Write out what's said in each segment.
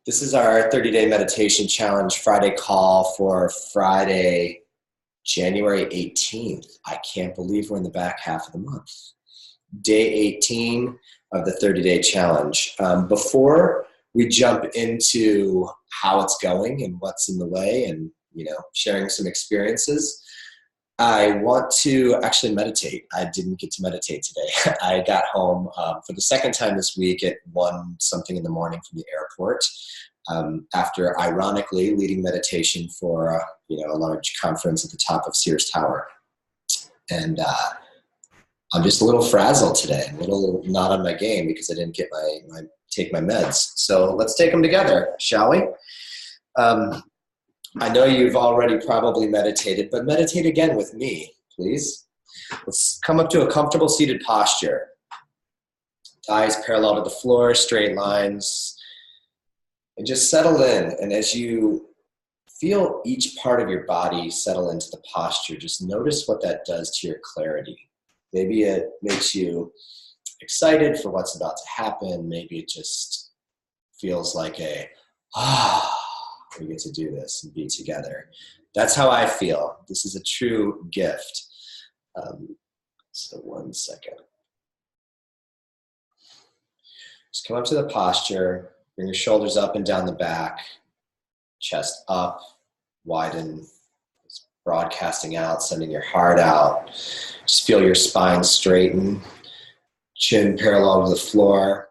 This is our 30-day meditation challenge Friday call for Friday, January 18th. I can't believe we're in the back half of the month. Day 18 of the 30-day challenge. Before we jump into how it's going and what's in the way and, sharing some experiences, I want to actually meditate. I didn't get to meditate today. I got home for the second time this week at 1 something in the morning from the airport after ironically leading meditation for a large conference at the top of Sears Tower. And I'm just a little frazzled today, a little not on my game because I didn't get take my meds. So let's take them together, shall we? I know you've already probably meditated, but meditate again with me, please. Let's come up to a comfortable seated posture. Thighs parallel to the floor, straight lines. And just settle in. And as you feel each part of your body settle into the posture, just notice what that does to your clarity. Maybe it makes you excited for what's about to happen. Maybe it just feels like we get to do this and be together. That's how I feel. This is a true gift. So 1 second. Just come up to the posture. Bring your shoulders up and down the back. Chest up. Widen. Just broadcasting out, sending your heart out. Just feel your spine straighten. Chin parallel to the floor.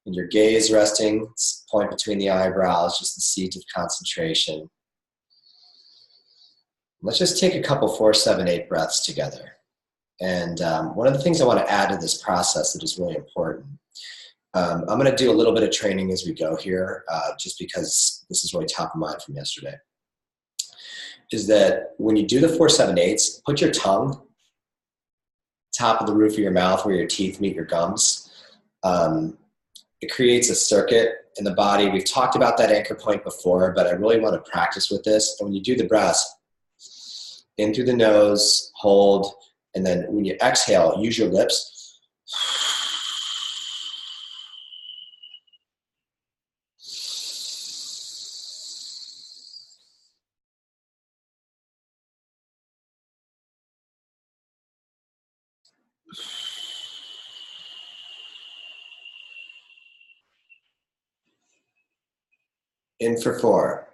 And your gaze resting, point between the eyebrows, just the seat of concentration. Let's just take a couple 4, 7, 8 breaths together. And one of the things I want to add to this process that is really important, I'm going to do a little bit of training as we go here, just because this is really top of mind from yesterday, is that when you do the 4, 7, 8s, put your tongue top of the roof of your mouth where your teeth meet your gums. It creates a circuit in the body. We've talked about that anchor point before, but I really want to practice with this. And when you do the breaths, in through the nose, hold, and then when you exhale, use your lips. In for 4.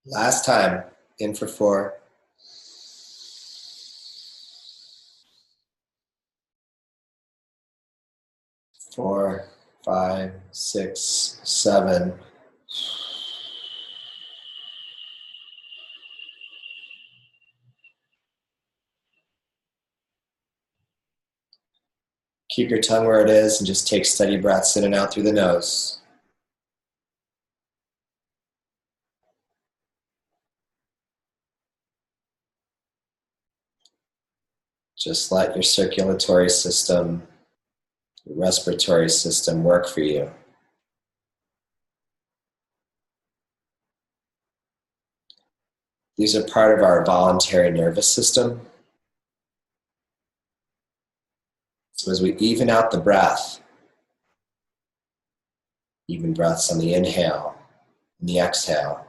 Last time, in for 4. 4, 5, 6, 7. Keep your tongue where it is and just take steady breaths in and out through the nose. Just let your circulatory system, your respiratory system work for you. These are part of our voluntary nervous system. So as we even out the breath, even breaths on the inhale and the exhale,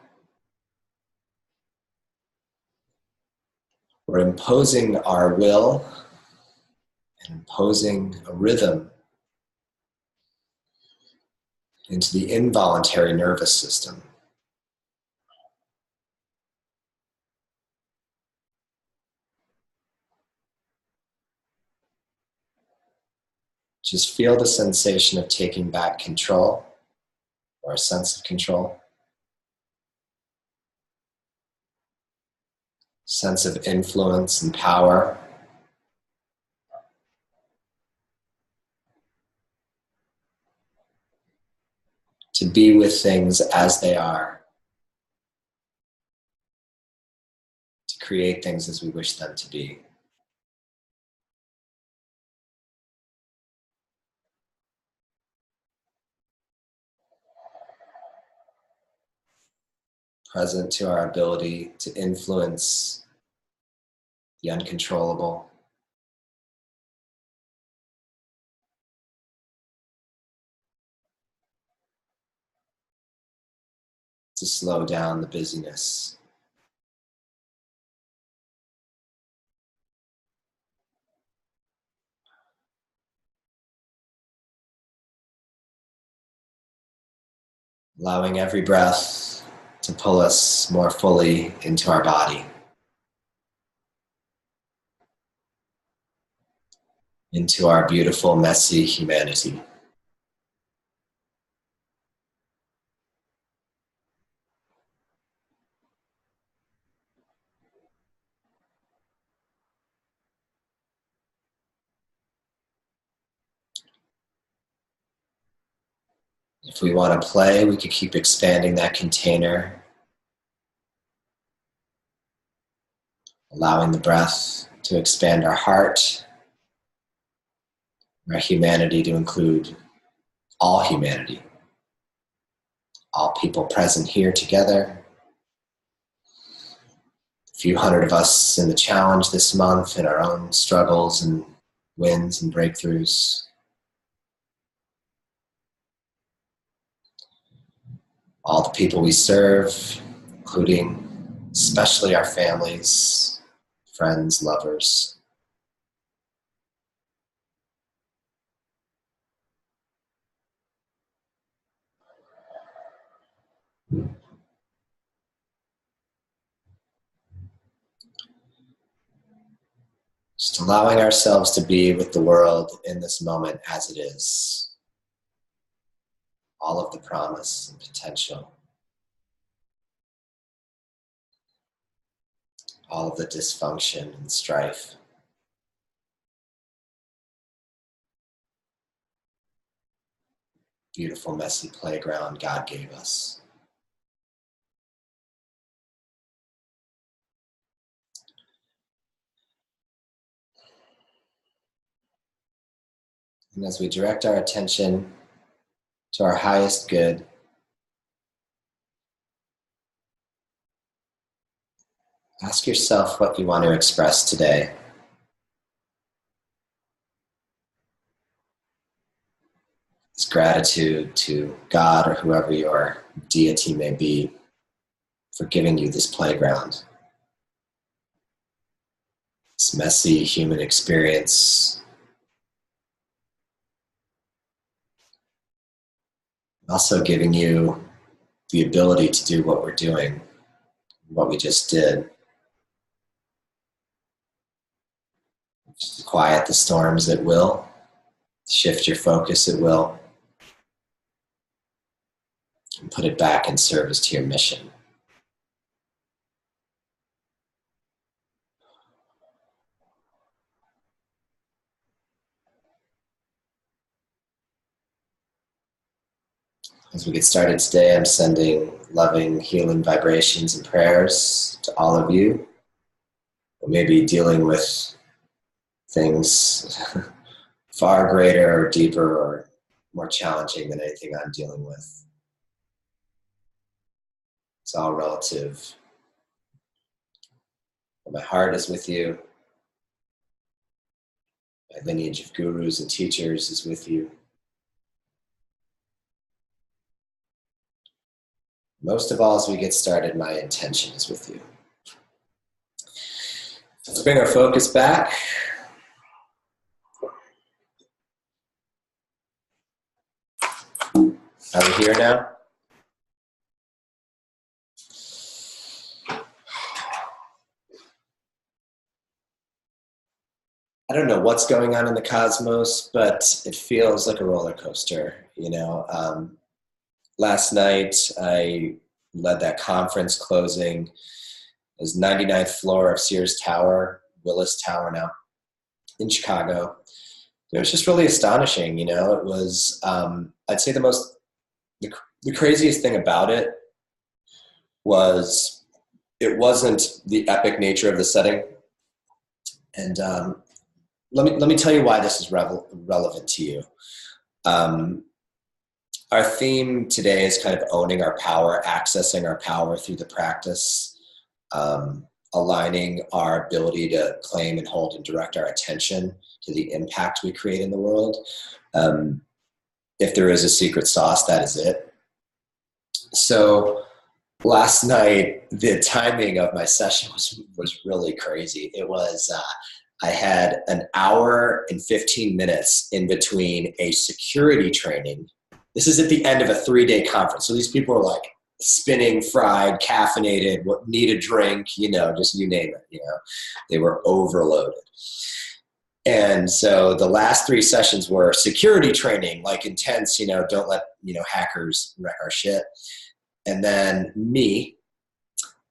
we're imposing our will and imposing a rhythm into the involuntary nervous system. Just feel the sensation of taking back control, or a sense of control. Sense of influence and power. To be with things as they are. To create things as we wish them to be. present to our ability to influence the uncontrollable. To slow down the busyness. Allowing every breath to pull us more fully into our body, into our beautiful, messy humanity. If we want to play, we could keep expanding that container, allowing the breath to expand our heart, our humanity to include all humanity, all people present here together. A few hundred of us in the challenge this month, in our own struggles and wins and breakthroughs. All the people we serve, including especially our families, friends, lovers. Just allowing ourselves to be with the world in this moment as it is. All of the promise and potential. All of the dysfunction and strife. Beautiful, messy playground God gave us. And as we direct our attention to our highest good, ask yourself what you want to express today. It's gratitude to God or whoever your deity may be for giving you this playground. This messy human experience. Also giving you the ability to do what we're doing, what we just did. Just quiet the storms at will, shift your focus at will, and put it back in service to your mission. As we get started today, I'm sending loving, healing vibrations and prayers to all of you who may be dealing with things far greater or deeper or more challenging than anything I'm dealing with. It's all relative. But my heart is with you. My lineage of gurus and teachers is with you. Most of all, as we get started, my intention is with you. Let's bring our focus back. Are we here now? I don't know what's going on in the cosmos, but it feels like a roller coaster. Last night I led that conference closing. It was 99th floor of Sears Tower, Willis Tower now, in Chicago. It was just really astonishing. It was, I'd say the craziest thing about it was it wasn't the epic nature of the setting. And let me tell you why this is relevant to you. Our theme today is kind of owning our power, accessing our power through the practice, aligning our ability to claim and hold and direct our attention to the impact we create in the world. If there is a secret sauce, that is it. So last night, the timing of my session was really crazy. It was, I had an hour and 15 minutes in between a security training. This is at the end of a 3-day conference. So these people are like spinning, fried, caffeinated, need a drink, just you name it, they were overloaded. And so the last 3 sessions were security training, like intense, don't let, hackers wreck our shit. And then me,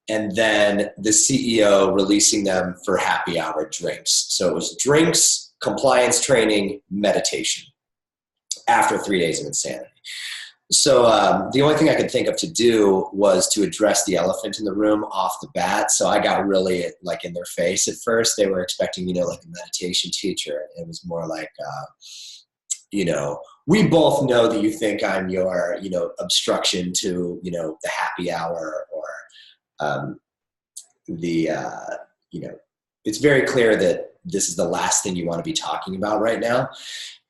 and then the CEO releasing them for happy hour drinks. So it was drinks, compliance training, meditation after 3 days of insanity. So the only thing I could think of to do was to address the elephant in the room off the bat. So I got really like in their face at first. They were expecting, like a meditation teacher. It was more like, we both know that you think I'm your, obstruction to, the happy hour or it's very clear that this is the last thing you want to be talking about right now.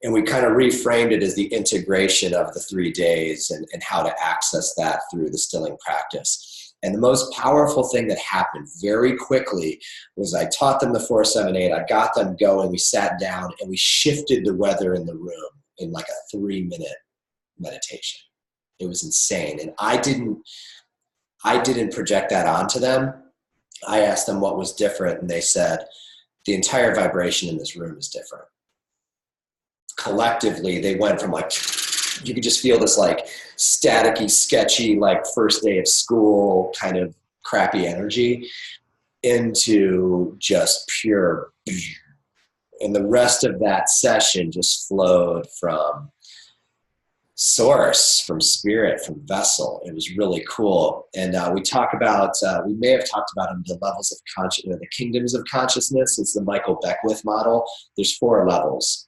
And we kind of reframed it as the integration of the 3 days and how to access that through the stilling practice. And the most powerful thing that happened very quickly was I taught them the 4-7-8. I got them going. We sat down and we shifted the weather in the room in like a 3-minute meditation. It was insane. And I didn't project that onto them. I asked them what was different, and they said, the entire vibration in this room is different. Collectively, they went from like, you could just feel this like staticky, sketchy, like first day of school kind of crappy energy into just pure. And the rest of that session just flowed from source, from spirit, from vessel. It was really cool. And we talk about, we may have talked about the levels of consciousness, the kingdoms of consciousness. It's the Michael Beckwith model. There's 4 levels.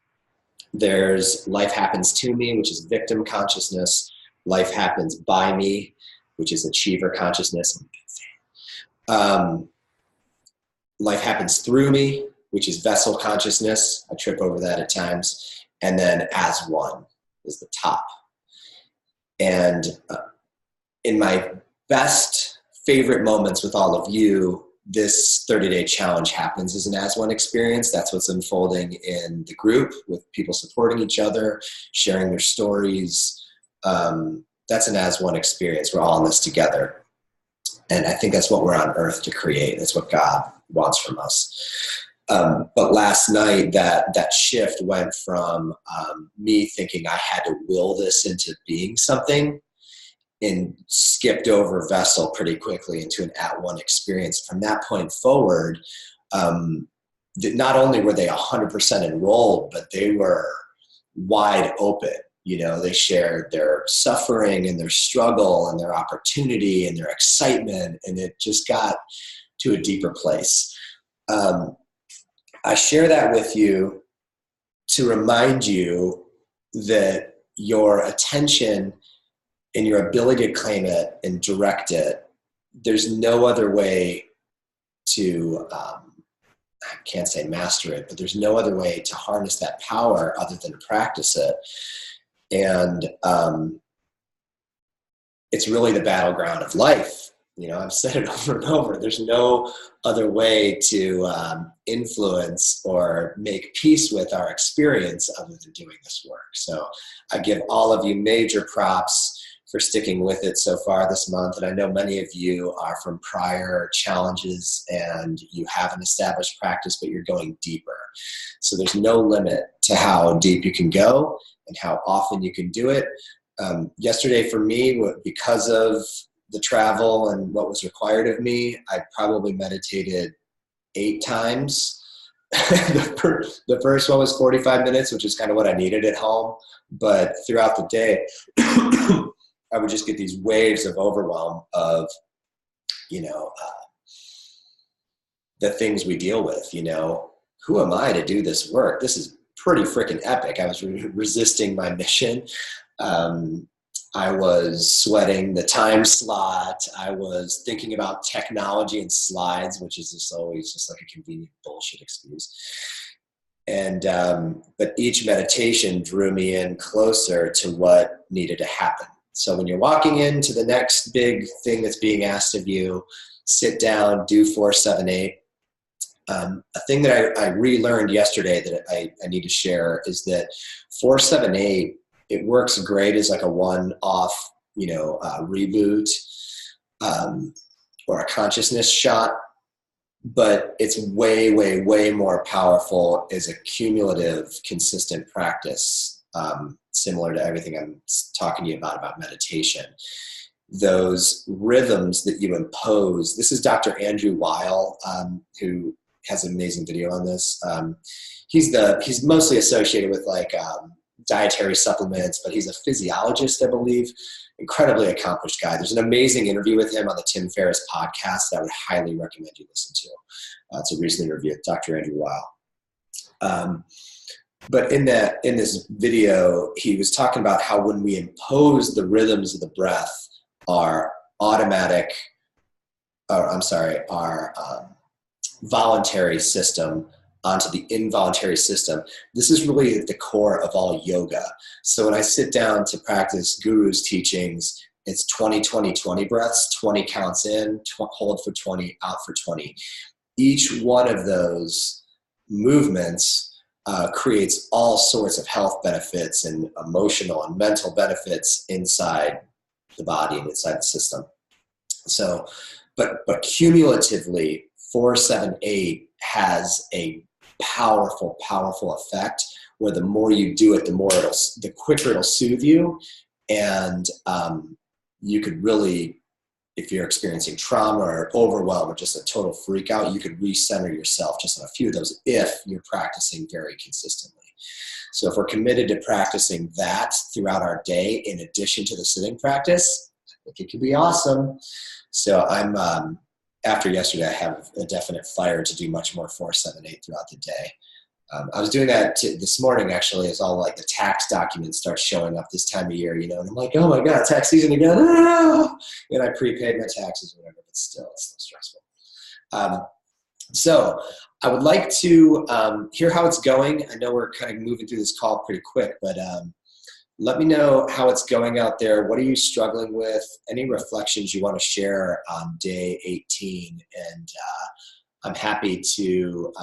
There's life happens to me, which is victim consciousness. Life happens by me, which is achiever consciousness. Life happens through me, which is vessel consciousness. I trip over that at times. And then as one is the top. And in my best favorite moments with all of you, this 30-day challenge happens as an as one experience. That's what's unfolding in the group with people supporting each other, sharing their stories. That's an as one experience. We're all in this together. And I think that's what we're on earth to create. That's what God wants from us. But last night, that shift went from me thinking I had to will this into being something, and skipped over vessel pretty quickly into an at-one experience. From that point forward, not only were they 100% enrolled, but they were wide open. They shared their suffering and their struggle and their opportunity and their excitement, and it just got to a deeper place. I share that with you to remind you that your attention and your ability to claim it and direct it, there's no other way to, I can't say master it, but there's no other way to harness that power other than to practice it. And it's really the battleground of life. I've said it over and over. There's no other way to influence or make peace with our experience other than doing this work. So I give all of you major props for sticking with it so far this month. And I know many of you are from prior challenges and you have an established practice, but you're going deeper. So there's no limit to how deep you can go and how often you can do it. Yesterday for me, because of the travel and what was required of me, I probably meditated 8 times. The first one was 45 minutes, which is kind of what I needed at home. But throughout the day, I would just get these waves of overwhelm of, the things we deal with. Who am I to do this work? This is pretty freaking epic. I was resisting my mission. I was sweating the time slot. I was thinking about technology and slides, which is just always just like a convenient bullshit excuse. And but each meditation drew me in closer to what needed to happen. So when you're walking into the next big thing that's being asked of you, sit down, do 4-7-8. A thing that I relearned yesterday that I need to share is that 4-7-8, it works great as like a one-off, reboot or a consciousness shot, but it's way, way, way more powerful as a cumulative, consistent practice, similar to everything I'm talking to you about meditation. Those rhythms that you impose. This is Dr. Andrew Weil, who has an amazing video on this. He's mostly associated with like dietary supplements, but he's a physiologist, I believe. Incredibly accomplished guy. There's an amazing interview with him on the Tim Ferriss podcast that I would highly recommend you listen to. It's a recent interview with Dr. Andrew Weil. But in this video, he was talking about how when we impose the rhythms of the breath, our voluntary system onto the involuntary system. This is really at the core of all yoga. So when I sit down to practice Guru's teachings, it's 20-20-20 breaths, 20 counts in, hold for 20, out for 20. Each one of those movements creates all sorts of health benefits and emotional and mental benefits inside the body and inside the system. So, but cumulatively, 4-7-8 has a powerful effect where the more you do it, the quicker it'll soothe you. And you could really, if you're experiencing trauma or overwhelm or just a total freak out, you could recenter yourself just on a few of those if you're practicing very consistently. So if we're committed to practicing that throughout our day, in addition to the sitting practice, I think it could be awesome. So I'm, after yesterday, I have a definite fire to do much more 4-7-8 throughout the day. I was doing that this morning, actually, as all like the tax documents start showing up this time of year, and I'm like, oh my God, tax season again. Ah! And I prepaid my taxes or whatever, but still, it's so stressful. So I would like to hear how it's going. I know we're kind of moving through this call pretty quick, but let me know how it's going out there. What are you struggling with? Any reflections you want to share on day 18? And I'm happy to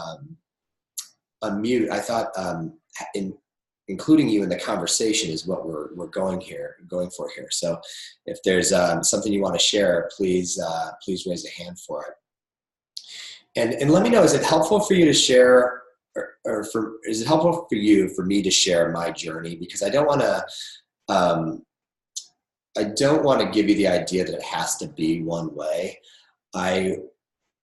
unmute. I thought including you in the conversation is what we're going for here. So if there's something you want to share, please raise a hand for it. And let me know, is it helpful for you to share, is it helpful for me to share my journey? Because I don't want to give you the idea that it has to be one way. I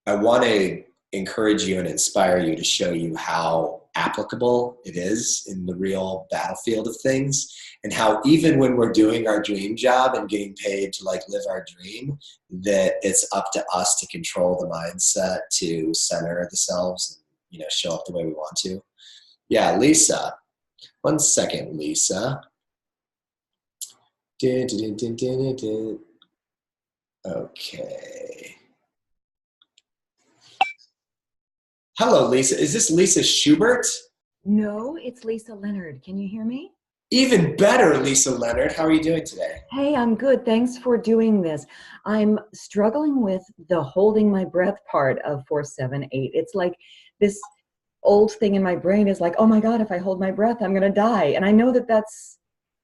want to encourage you and inspire you to show you how applicable it is in the real battlefield of things, and how even when we're doing our dream job and getting paid to like live our dream, that it's up to us to control the mindset, to center the selves, and show up the way we want to. Yeah, Lisa. 1 second, Lisa. Okay. Hello, Lisa. Is this Lisa Schubert? No, it's Lisa Leonard. Can you hear me? Even better, Lisa Leonard. How are you doing today? Hey, I'm good. Thanks for doing this. I'm struggling with the holding my breath part of 4-7-8. It's like this old thing in my brain is like, oh my God, if I hold my breath, I'm going to die. And I know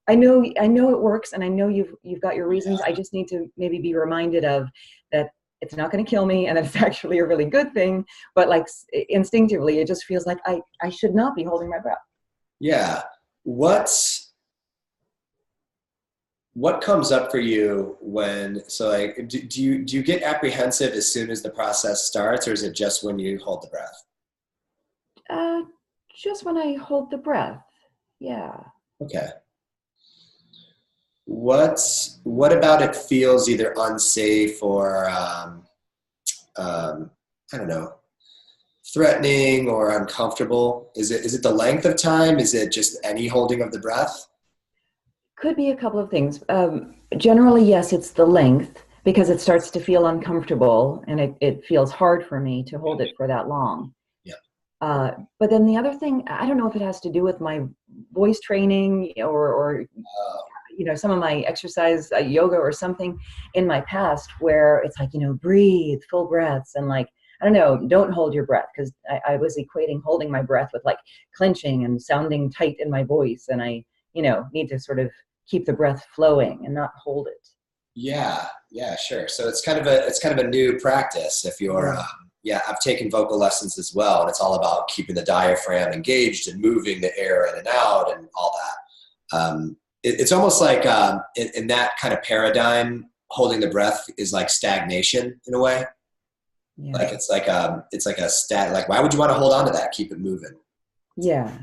I know it works, and I know you've got your reasons. I just need to maybe be reminded of that. It's not going to kill me, and it's actually a really good thing. But like instinctively, it just feels like I should not be holding my breath. Yeah. What comes up for you when, so like, do you get apprehensive as soon as the process starts, or is it just when you hold the breath? Just when I hold the breath. Yeah. Okay. What about it feels either unsafe or I don't know, threatening or uncomfortable? Is it the length of time? Is it just any holding of the breath? Could be a couple of things. Generally, yes, it's the length because it starts to feel uncomfortable and it feels hard for me to hold it for that long. Yeah. But then the other thing, I don't know if it has to do with my voice training or some of my exercise, yoga or something in my past where it's like, breathe, full breaths, and like, I don't know, don't hold your breath, because I was equating holding my breath with like clenching and sounding tight in my voice. And I, need to sort of keep the breath flowing and not hold it. Yeah, yeah, sure. So it's kind of a new practice. If you're, I've taken vocal lessons as well, and it's all about keeping the diaphragm engaged and moving the air in and out and all that. It's almost like in that kind of paradigm, holding the breath is like stagnation in a way. Yeah. Like it's like a stat. Like, why would you want to hold on to that? Keep it moving. Yeah.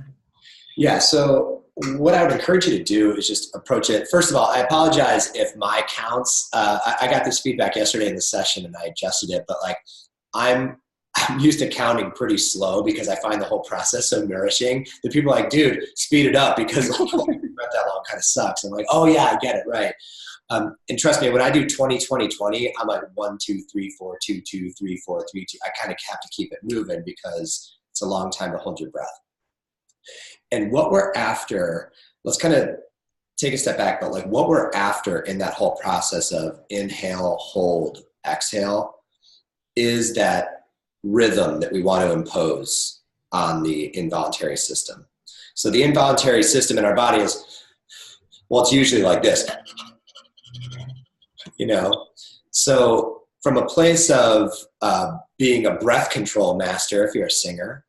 Yeah. So what I would encourage you to do is just approach it. First of all, I apologize if my counts. I got this feedback yesterday in the session, and I adjusted it. But like, I'm used to counting pretty slow because I find the whole process so nourishing that people are like, dude, speed it up because like, that long kind of sucks. I'm like, oh yeah, I get it, right. And trust me, when I do 20, 20, 20, I'm like 1, 2, 3, 4, 2, 2, 3, 4, 3, 2. I kind of have to keep it moving because it's a long time to hold your breath. And what we're after, let's kind of take a step back, but like what we're after in that whole process of inhale, hold, exhale is that rhythm that we want to impose on the involuntary system. So the involuntary system in our body is, well, it's usually like this, So from a place of being a breath control master, if you're a singer,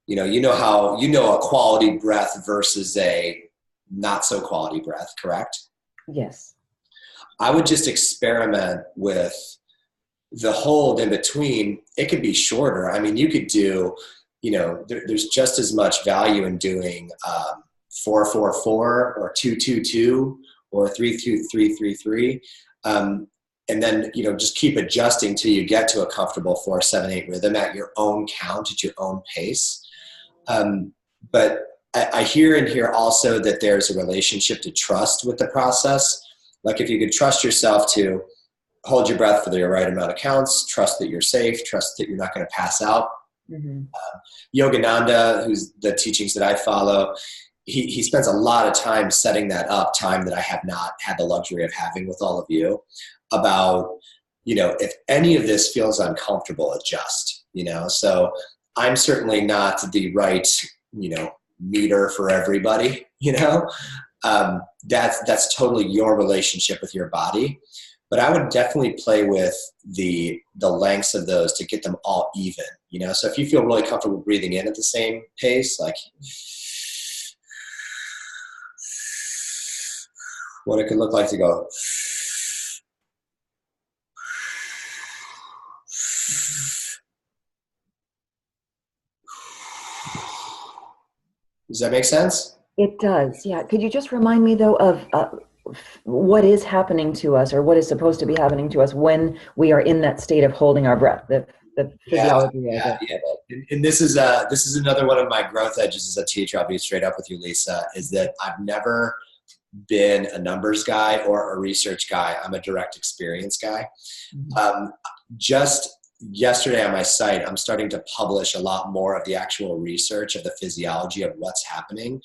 you know a quality breath versus a not so quality breath, correct? Yes. I would just experiment with the hold in between. It could be shorter. I mean, you could do, there's just as much value in doing 4-4-4 or 2-2-2 or 3-2-3-3-3. And then, just keep adjusting till you get to a comfortable 4-7-8 rhythm at your own count, at your own pace. But I hear in here also that there's a relationship to trust with the process. Like if you could trust yourself to hold your breath for the right amount of counts, trust that you're safe, trust that you're not going to pass out. Mm-hmm. Yogananda, who's the teachings that I follow, he spends a lot of time setting that up, time that I have not had the luxury of having with all of you, about, if any of this feels uncomfortable, adjust, So I'm certainly not the right, meter for everybody, that's totally your relationship with your body. But I would definitely play with the lengths of those to get them all even, So if you feel really comfortable breathing in at the same pace, like what it could look like to go. Does that make sense? It does, yeah. Could you just remind me, though, of what is happening to us, or what is supposed to be happening to us when we are in that state of holding our breath, the physiology of it? Yeah. And this is another one of my growth edges as a teacher. I'll be straight up with you, Lisa, is that I've never been a numbers guy or a research guy. I'm a direct experience guy. Mm-hmm. Just yesterday on my site, I'm starting to publish a lot more of the actual research of the physiology of what's happening.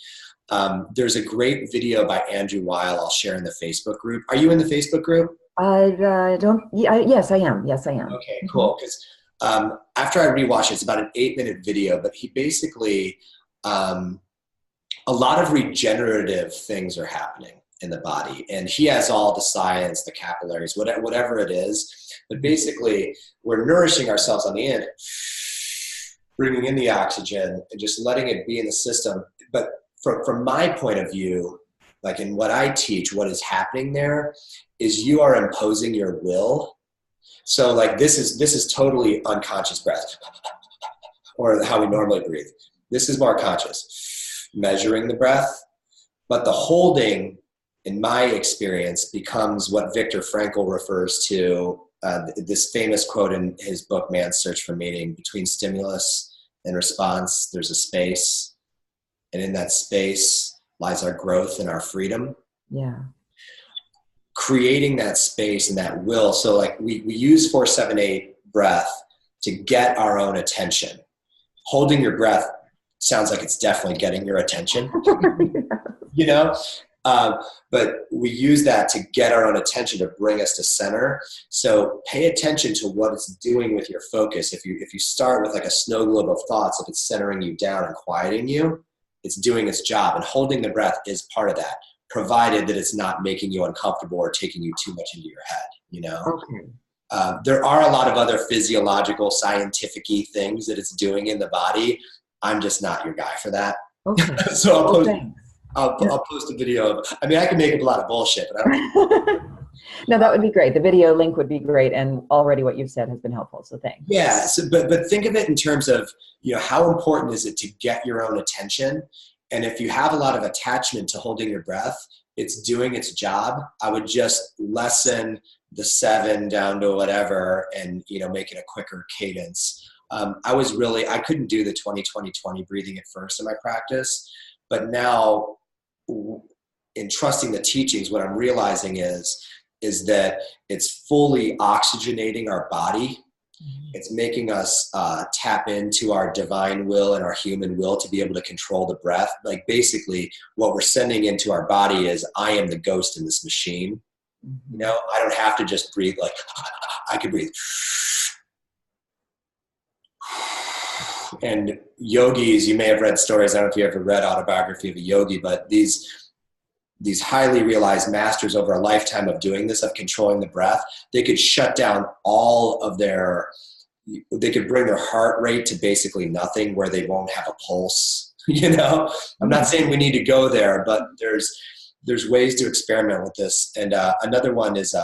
There's a great video by Andrew Weil I'll share in the Facebook group. Are you in the Facebook group? Yes, I am. Yes, I am. Okay, cool. Because after I rewatch it, it's about an 8-minute video, but he basically, a lot of regenerative things are happening in the body. And he has all the science, the capillaries, whatever it is. But basically, we're nourishing ourselves on the end, bringing in the oxygen and just letting it be in the system. But from my point of view, like in what I teach, what is happening there is you are imposing your will. So like this is totally unconscious breath, or how we normally breathe. This is more conscious, measuring the breath. But the holding, in my experience, becomes what Viktor Frankl refers to, this famous quote in his book, Man's Search for Meaning: between stimulus and response, there's a space. And in that space lies our growth and our freedom. Yeah. Creating that space and that will. So like we use 4-7-8 breath to get our own attention. Holding your breath sounds like it's definitely getting your attention, you know? But we use that to get our own attention, to bring us to center. So pay attention to what it's doing with your focus. If you start with like a snow globe of thoughts, if it's centering you down and quieting you, it's doing its job. And holding the breath is part of that, provided that it's not making you uncomfortable or taking you too much into your head, you know? Okay. There are a lot of other physiological, scientific-y things that it's doing in the body. I'm just not your guy for that. Okay. So I'll post a video of, I mean, I can make up a lot of bullshit, but I don't. No, that would be great. The video link would be great. And already what you've said has been helpful. So thanks. Yeah. So, but think of it in terms of, you know, how important is it to get your own attention? And if you have a lot of attachment to holding your breath, it's doing its job. I would just lessen the 7 down to whatever and, you know, make it a quicker cadence. I couldn't do the 20-20-20 breathing at first in my practice, but now in trusting the teachings, what I'm realizing is that it's fully oxygenating our body. It's making us tap into our divine will and our human will to be able to control the breath. Like basically what we're sending into our body is, I am the ghost in this machine. You know, I don't have to just breathe like, I can breathe. And yogis, you may have read stories, I don't know if you ever read Autobiography of a Yogi, but these highly realized masters over a lifetime of doing this, of controlling the breath, they could shut down all of they could bring their heart rate to basically nothing, where they won't have a pulse, you know? I'm not saying we need to go there, but there's ways to experiment with this. And another one is,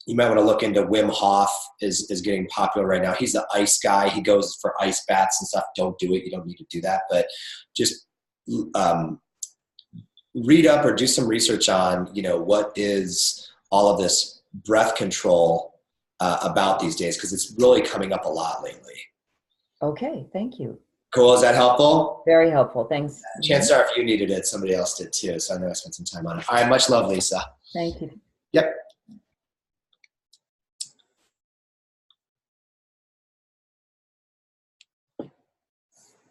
you might want to look into Wim Hof is getting popular right now. He's the ice guy. He goes for ice baths and stuff. Don't do it. You don't need to do that. But just read up or do some research on, you know, what is all of this breath control about these days, because it's really coming up a lot lately. Okay. Thank you. Cool. Is that helpful? Very helpful. Thanks. Chances are if you needed it, somebody else did too. So I know I spent some time on it. All right. Much love, Lisa. Thank you. Yep.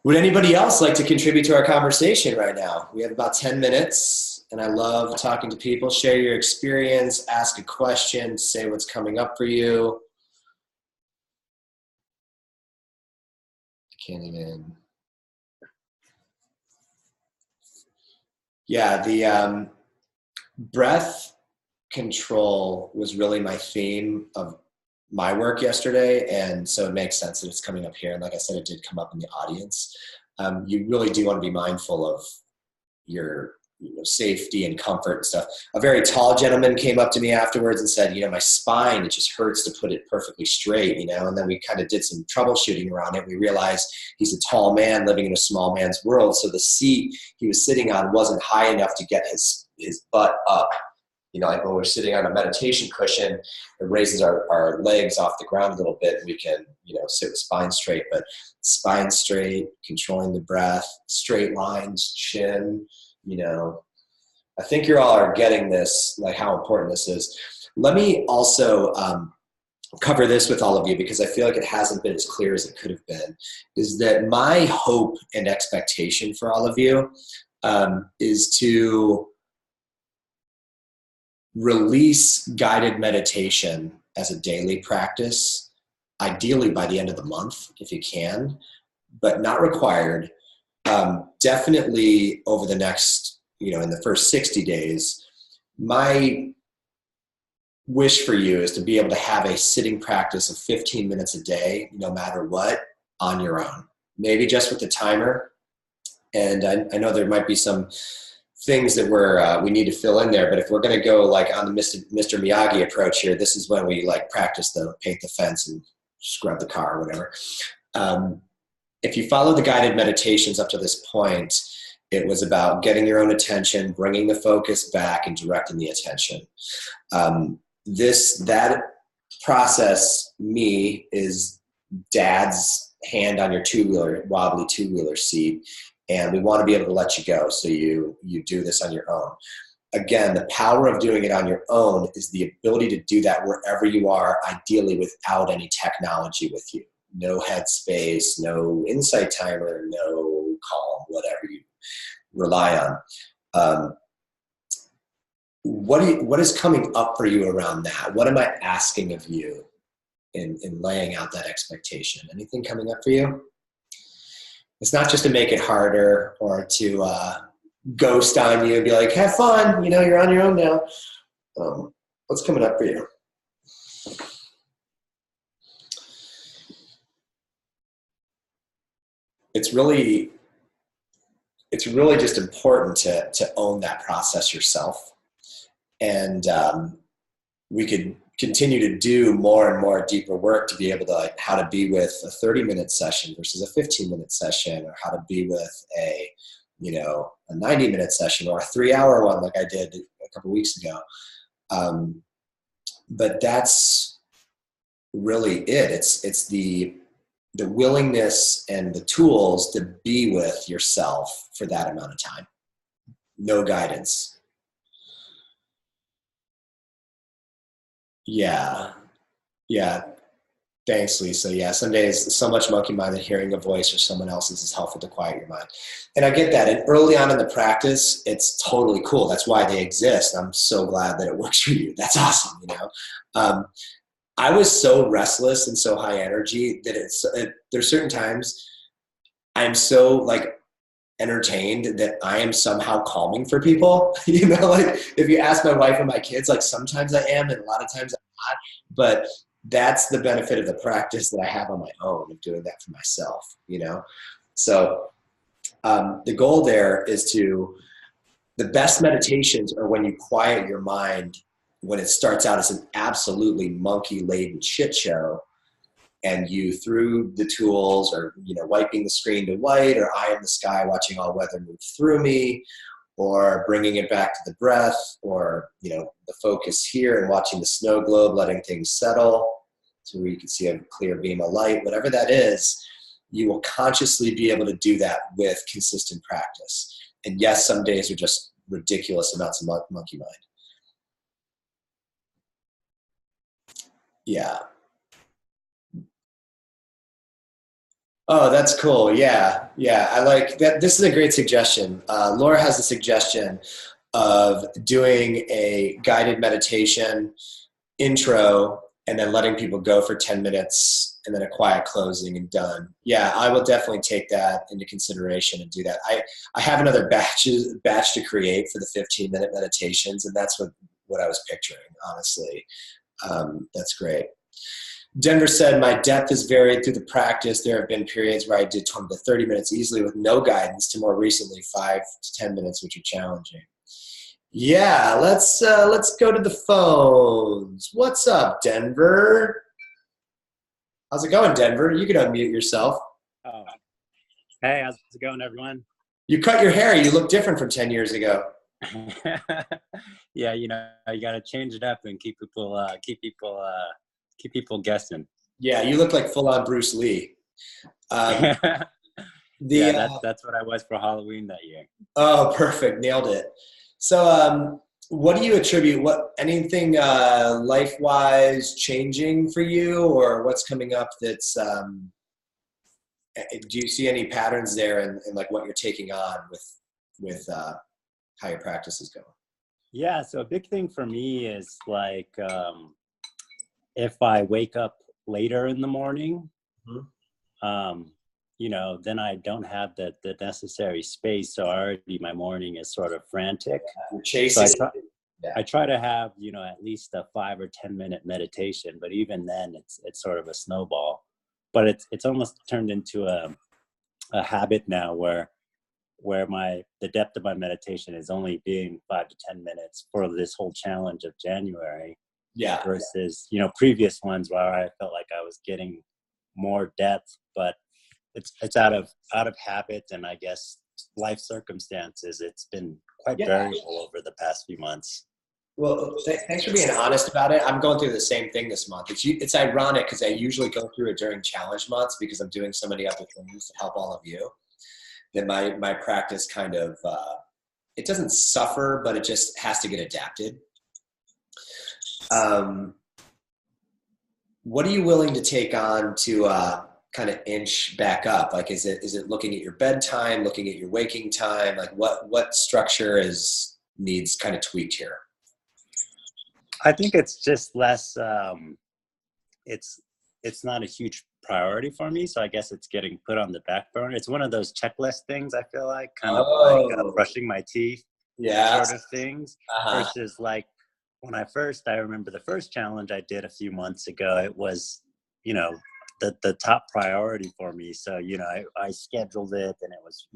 Would anybody else like to contribute to our conversation right now? We have about 10 minutes, and I love talking to people. Share your experience, ask a question, say what's coming up for you. I can't even. Yeah, the breath control was really my theme of my work yesterday, and so it makes sense that it's coming up here. And like I said, it did come up in the audience. You really do want to be mindful of your safety and comfort and stuff. A very tall gentleman came up to me afterwards and said, my spine, it just hurts to put it perfectly straight, and then we kind of did some troubleshooting around it. We realized he's a tall man living in a small man's world, so the seat he was sitting on wasn't high enough to get his butt up. Like when we're sitting on a meditation cushion, it raises our legs off the ground a little bit, and we can, sit with spine straight. But spine straight, controlling the breath, straight lines, chin, I think you all are getting this, like how important this is. Let me also cover this with all of you, because I feel like it hasn't been as clear as it could have been, is that my hope and expectation for all of you is to release guided meditation as a daily practice, ideally by the end of the month, if you can, but not required. Definitely over the next, in the first 60 days, my wish for you is to be able to have a sitting practice of 15 minutes a day, no matter what, on your own. Maybe just with the timer. And I know there might be some things that we need to fill in there, but if we're going to go like on the Mr. Miyagi approach here, this is when we like practice the paint the fence and scrub the car or whatever. If you follow the guided meditations up to this point, it was about getting your own attention, bringing the focus back, and directing the attention. That process, is dad's hand on your wobbly two-wheeler seat. And we want to be able to let you go, so you do this on your own. again, the power of doing it on your own is the ability to do that wherever you are, ideally without any technology with you. No Headspace, no Insight Timer, no Calm, whatever you rely on. What is coming up for you around that? What am I asking of you in laying out that expectation? Anything coming up for you? It's not just to make it harder or to ghost on you and be like, have fun, you're on your own now. What's coming up for you? It's really just important to own that process yourself. And we could continue to do more and more deeper work to be able to how to be with a 30-minute session versus a 15-minute session, or how to be with a 90-minute session or a 3-hour one like I did a couple weeks ago. But that's really it. It's the willingness and the tools to be with yourself for that amount of time. No guidance. Yeah. Thanks, Lisa. Yeah, some days so much monkey mind that hearing a voice or someone else's is helpful to quiet your mind. And I get that. And early on in the practice, it's totally cool. That's why they exist. I'm so glad that it works for you. That's awesome, I was so restless and so high energy that there's certain times I'm so entertained that I am somehow calming for people. If you ask my wife or my kids, sometimes I am and a lot of times I'm not. But that's the benefit of the practice that I have on my own of doing that for myself, So the goal there is the best meditations are when you quiet your mind when it starts out as an absolutely monkey-laden shit show, and you, through the tools or, wiping the screen to white, or eye in the sky, watching all weather move through me, or bringing it back to the breath, or, the focus here and watching the snow globe, letting things settle so where you can see a clear beam of light, whatever that is, you will consciously be able to do that with consistent practice. And yes, some days are just ridiculous amounts of monkey mind. Yeah. Oh, that's cool. Yeah. I like that. This is a great suggestion. Laura has a suggestion of doing a guided meditation intro and then letting people go for 10 minutes and then a quiet closing and done. Yeah, I will definitely take that into consideration and do that. I have another batch to create for the 15-minute meditations, and that's what I was picturing, honestly. That's great. Denver said, my depth has varied through the practice. There have been periods where I did 20 to 30 minutes easily with no guidance to more recently 5 to 10 minutes, which are challenging. Yeah, let's go to the phones. What's up, Denver? How's it going, Denver? You can unmute yourself. Oh. Hey, how's it going, everyone? You cut your hair. You look different from 10 years ago. Yeah, you got to change it up and keep people guessing. Yeah, you look like full-on Bruce Lee. Yeah, that's what I was for Halloween that year. Oh, perfect. Nailed it. So what do you attribute, anything life-wise changing for you, or what's coming up that's, do you see any patterns there in what you're taking on with how your practice is going? Yeah, so a big thing for me is if I wake up later in the morning, then I don't have the necessary space. So already my morning is sort of frantic. So I try to have, at least a 5 or 10 minute meditation, but even then it's sort of a snowball. But it's almost turned into a habit now where the depth of my meditation is only being 5 to 10 minutes for this whole challenge of January. Yeah. Versus, previous ones where I felt like I was getting more depth, but it's out of habit and I guess life circumstances. It's been quite variable over the past few months. Well, thanks for being honest about it. I'm going through the same thing this month. It's ironic because I usually go through it during challenge months because I'm doing so many other things to help all of you. That my practice kind of it doesn't suffer, but it just has to get adapted. What are you willing to take on to kind of inch back up? Like, is it looking at your bedtime, looking at your waking time? Like what structure needs kind of tweaked here? I think it's just less, it's not a huge priority for me. So I guess it's getting put on the back burner. It's one of those checklist things, I feel like, kind of like brushing my teeth sort of things, versus like when I remember the first challenge I did a few months ago, it was, the top priority for me. So, I scheduled it, and it was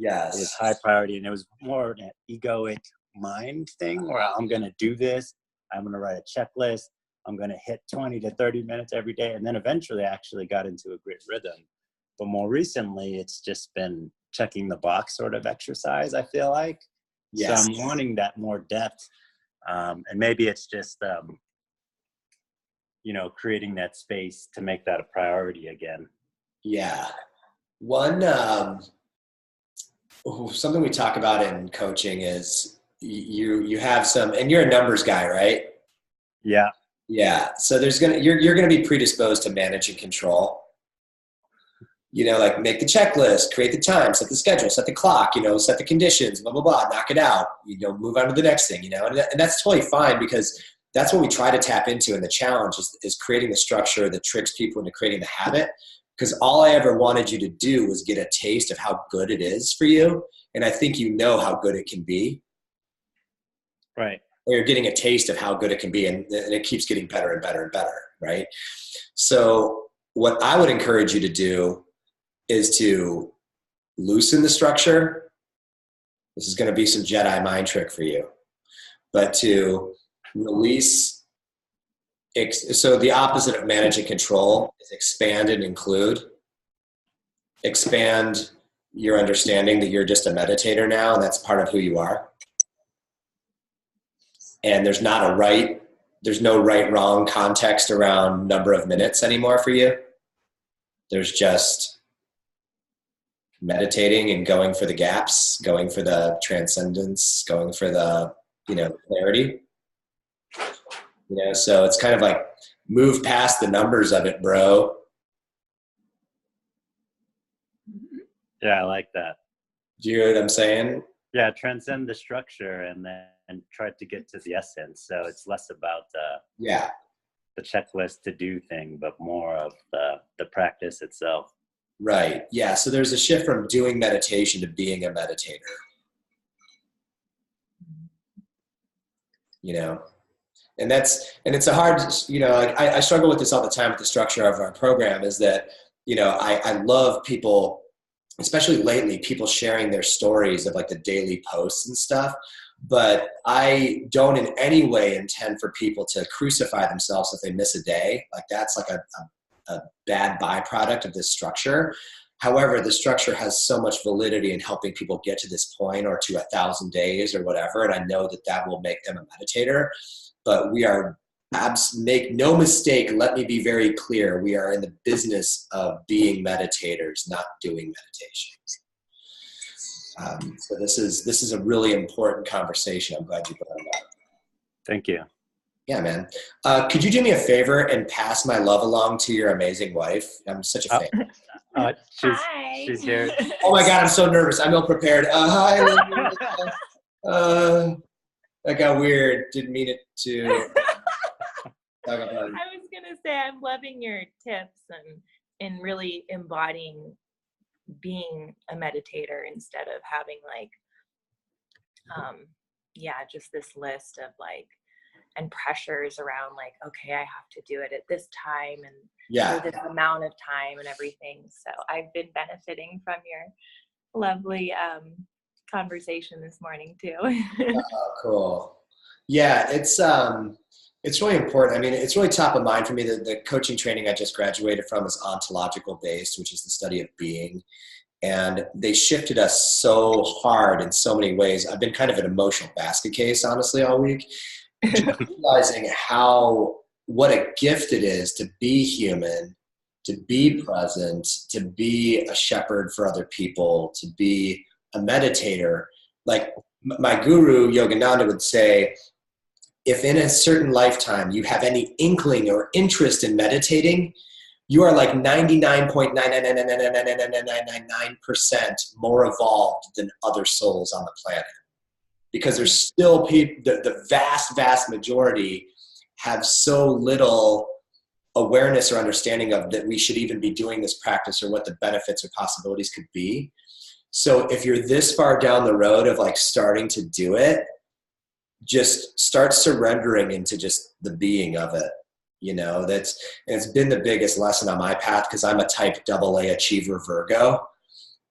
high priority, and it was more an egoic mind thing where I'm going to do this. I'm going to write a checklist. I'm going to hit 20 to 30 minutes every day. And then eventually I actually got into a great rhythm. But more recently, it's just been checking the box sort of exercise, I feel like. Yes. So I'm wanting that more depth. And maybe it's just, creating that space to make that a priority again. Yeah. One, something we talk about in coaching is you have some, and you're a numbers guy, right? Yeah. Yeah. So you're going to be predisposed to manage and control, like make the checklist, create the time, set the schedule, set the clock, set the conditions, blah, blah, blah, knock it out, move on to the next thing, and that's totally fine, because that's what we try to tap into in the challenge is creating the structure that tricks people into creating the habit. Because all I ever wanted you to do was get a taste of how good it is for you. And I think how good it can be. Right. Or you're getting a taste of how good it can be, and it keeps getting better and better and better, right? So what I would encourage you to do is to loosen the structure. This is going to be some Jedi mind trick for you. But to release, so the opposite of manage and control is expand and include. Expand your understanding that you're just a meditator now, and that's part of who you are. And there's no right, wrong context around number of minutes anymore for you. There's just meditating and going for the gaps, going for the transcendence, going for the, clarity. So it's kind of like move past the numbers of it, bro. Yeah, I like that. Do you know what I'm saying? Yeah, transcend the structure and try to get to the essence. So it's less about the checklist to do thing, but more of the practice itself. Right. Yeah. So there's a shift from doing meditation to being a meditator. And it's a hard, I struggle with this all the time with the structure of our program, is that, I love people, especially lately, people sharing their stories of like the daily posts and stuff. But I don't in any way intend for people to crucify themselves if they miss a day. Like that's like a bad byproduct of this structure. However, the structure has so much validity in helping people get to this point or to 1,000 days or whatever. And I know that will make them a meditator. But we are, make no mistake, let me be very clear, we are in the business of being meditators, not doing meditations. So this is a really important conversation. I'm glad you brought it up. Thank you. Yeah, man. Could you do me a favor and pass my love along to your amazing wife? I'm such a fan. Hi. She's here. Oh my God, I'm so nervous. I'm ill prepared. Hi. That got weird. Didn't mean it to. I was gonna say I'm loving your tips and really embodying being a meditator instead of having like just this list of like and pressures around like, okay, I have to do it at this time and for this amount of time and everything. So I've been benefiting from your lovely conversation this morning too. Oh, cool. Yeah, it's really important. I mean, it's really top of mind for me. The coaching training I just graduated from is ontological based, which is the study of being. And they shifted us so hard in so many ways. I've been kind of an emotional basket case, honestly, all week. Realizing what a gift it is to be human, to be present, to be a shepherd for other people, to be a meditator. Like my guru, Yogananda, would say, if in a certain lifetime you have any inkling or interest in meditating, you are like 99.9999999% more evolved than other souls on the planet. Because there's still people, the vast majority have so little awareness or understanding of that we should even be doing this practice or what the benefits or possibilities could be. So if you're this far down the road of like starting to do it, just start surrendering into just the being of it. You know, it's been the biggest lesson on my path, because I'm a type AA achiever Virgo,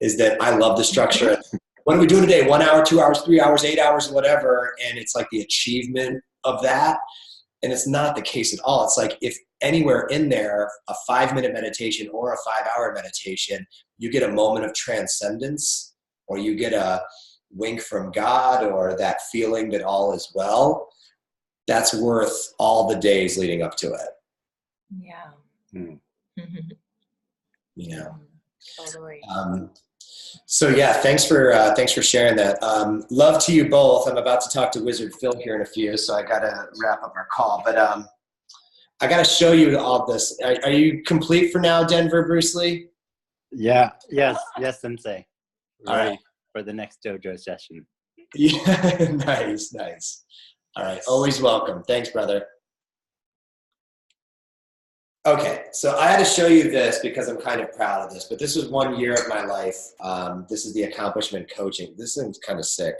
is that I love the structure. What are we doing today? 1 hour, 2 hours, 3 hours, 8 hours, whatever. And it's like the achievement of that. And it's not the case at all. It's like, if anywhere in there, a 5-minute meditation or a 5-hour meditation, you get a moment of transcendence, or you get a wink from God, or that feeling that all is well, that's worth all the days leading up to it. Yeah. Yeah. Totally. So yeah, thanks for sharing that. Love to you both. I'm about to talk to Wizard Phil here in a few, so I gotta wrap up our call. But I gotta show you all this. Are you complete for now, Denver Bruce Lee? Yeah. Yes, Sensei. All right. For the next dojo session. Yeah. Nice. All right. Always welcome. Thanks, brother. Okay. So I had to show you this because I'm kind of proud of this, but this was 1 year of my life. This is the accomplishment coaching. This thing's kind of sick.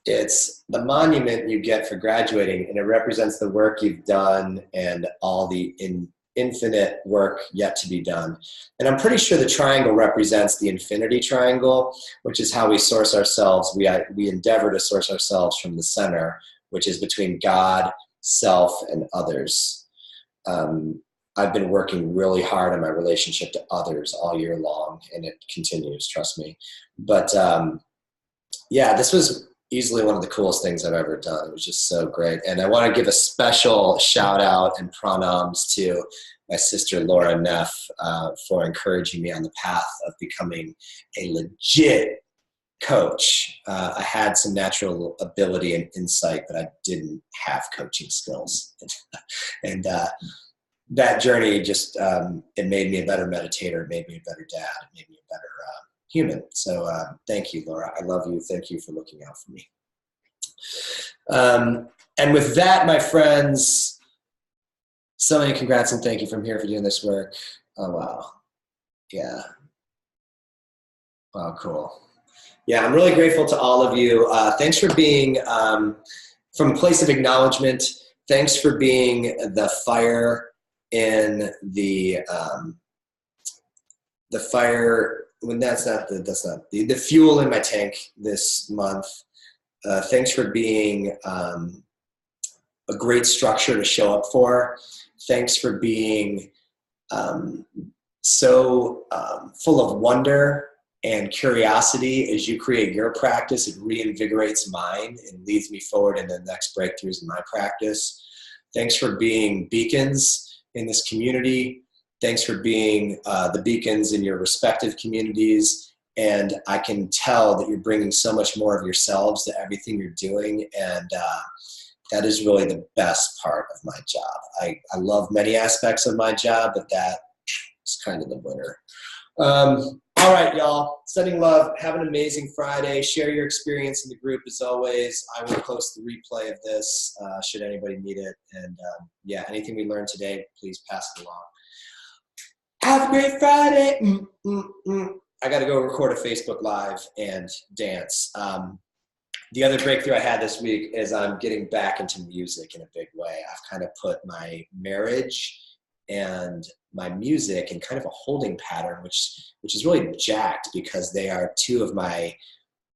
It's the monument you get for graduating, and it represents the work you've done and all the infinite work yet to be done. And I'm pretty sure the triangle represents the infinity triangle, which is how we source ourselves. We endeavor to source ourselves from the center, which is between God, self, and others. I've been working really hard on my relationship to others all year long, and it continues, trust me. But yeah, this was easily one of the coolest things I've ever done. It was just so great. And I want to give a special shout out and pranams to my sister Laura Neff for encouraging me on the path of becoming a legit coach. I had some natural ability and insight, but I didn't have coaching skills. And that journey just, it made me a better meditator, it made me a better dad, it made me a better human. So thank you, Laura. I love you. Thank you for looking out for me. And with that, my friends, so many congrats and thank you from here for doing this work. Oh, wow. Yeah. Wow, cool. Yeah, I'm really grateful to all of you. Thanks for being, from a place of acknowledgement, thanks for being the fire in the fire, when that's not the fuel in my tank this month. Thanks for being a great structure to show up for. Thanks for being so full of wonder and curiosity as you create your practice. It reinvigorates mine and leads me forward in the next breakthroughs in my practice. Thanks for being beacons in this community. Thanks for being the beacons in your respective communities. And I can tell that you're bringing so much more of yourselves to everything you're doing. And that is really the best part of my job. I love many aspects of my job, but that is kind of the winner. All right, y'all. Sending love. Have an amazing Friday. Share your experience in the group as always. I will post the replay of this should anybody need it. And yeah, anything we learned today, please pass it along. Have a great Friday. I got to go record a Facebook Live and dance. The other breakthrough I had this week is I'm getting back into music in a big way. I've kind of put my marriage and my music in kind of a holding pattern, which is really jacked because they are two of my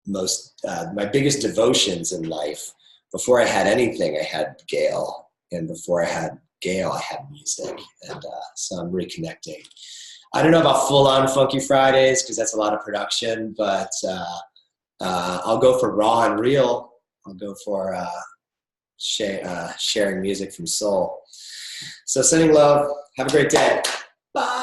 my biggest devotions in life. Before I had anything, I had Gail, and before I had Gail, I had music, and so I'm reconnecting. I don't know about full-on Funky Fridays because that's a lot of production, but I'll go for raw and real. I'll go for sharing music from soul. So sending love. Have a great day. Bye.